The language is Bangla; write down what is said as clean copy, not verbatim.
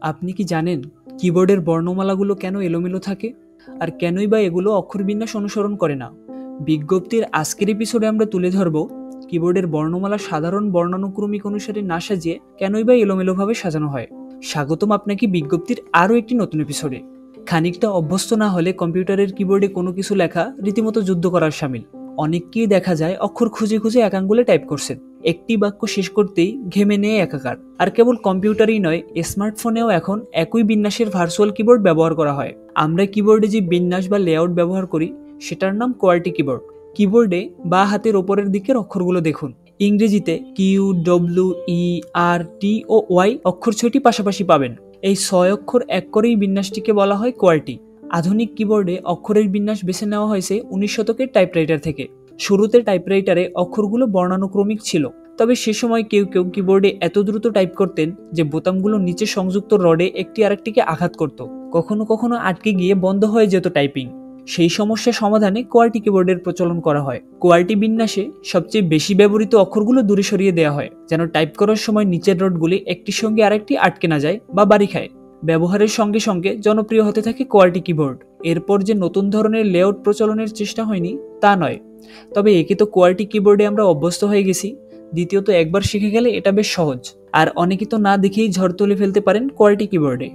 আপনি কি জানেন কিবোর্ডের বর্ণমালাগুলো কেন এলোমেলো থাকে আর কেনই বা এগুলো অক্ষরবিন্যাস অনুসরণ করে না? বিজ্ঞপ্তির আজকের এপিসোডে আমরা তুলে ধরব কিবোর্ডের বর্ণমালা সাধারণ বর্ণানুক্রমিক অনুসারে না সাজিয়ে কেনই বা এলোমেলোভাবে সাজানো হয়। স্বাগতম আপনাকে বিজ্ঞপ্তির আরও একটি নতুন এপিসোডে। খানিকটা অভ্যস্ত না হলে কম্পিউটারের কিবোর্ডে কোনো কিছু লেখা রীতিমতো যুদ্ধ করার শামিল। অনেককেই দেখা যায় অক্ষর খুঁজে খুঁজে এক আঙ্গুলে টাইপ করছেন, একটি বাক্য শেষ করতেই ঘেমে নিয়ে একাকার। আর কেবল কম্পিউটারই নয়, স্মার্টফোনেও এখন একই বিন্যাসের ভার্চুয়াল কিবোর্ড ব্যবহার করা হয়। আমরা কিবোর্ডে যে বিন্যাস বা লেআউট ব্যবহার করি সেটার নাম কোয়ার্টি কিবোর্ড। কিবোর্ডে বা হাতের ওপরের দিকের অক্ষরগুলো দেখুন। ইংরেজিতে কিউ, ডব্লিউ, ই, আর, টি ও ওয়াই অক্ষর 6টি পাশাপাশি পাবেন। এই 6 অক্ষর এক করেই বিন্যাসটিকে বলা হয় কোয়ার্টি। আধুনিক কিবোর্ডে অক্ষরের বিন্যাস বেছে নেওয়া হয়েছে 19 শতকের টাইপরাইটার থেকে। শুরুতে টাইপরাইটারে অক্ষরগুলো বর্ণানুক্রমিক ছিল, তবে সে সময় কেউ কেউ কিবোর্ডে এত দ্রুত টাইপ করতেন যে বোতামগুলো নিচে সংযুক্ত রডে একটি আরেকটিকে আঘাত করত। কখনো কখনো আটকে গিয়ে বন্ধ হয়ে যেত টাইপিং। সেই সমস্যা সমাধানে কোয়ার্টি কিবোর্ডের প্রচলন করা হয়। কোয়ার্টি বিন্যাসে সবচেয়ে বেশি ব্যবহৃত অক্ষরগুলো দূরে সরিয়ে দেওয়া হয়, যেন টাইপ করার সময় নিচের রডগুলি একটির সঙ্গে আরেকটি আটকে না যায় বা বাড়ি খায়। ব্যবহারের সঙ্গে সঙ্গে জনপ্রিয় হতে থাকে কোয়ার্টি কিবোর্ড। এরপর যে নতুন ধরনের লেআউট প্রচলনের চেষ্টা হয়নি তা নয়, তবে একে তো কোয়ার্টি কিবোর্ডে আমরা অভ্যস্ত হয়ে গেছি। দ্বিতীয়ত একবার শিখে গেলে এটা বেশ সহজ, আর অনেকে তো না দেখেই ঝড় তুলে ফেলতে পারেন কোয়ার্টি কিবোর্ডে।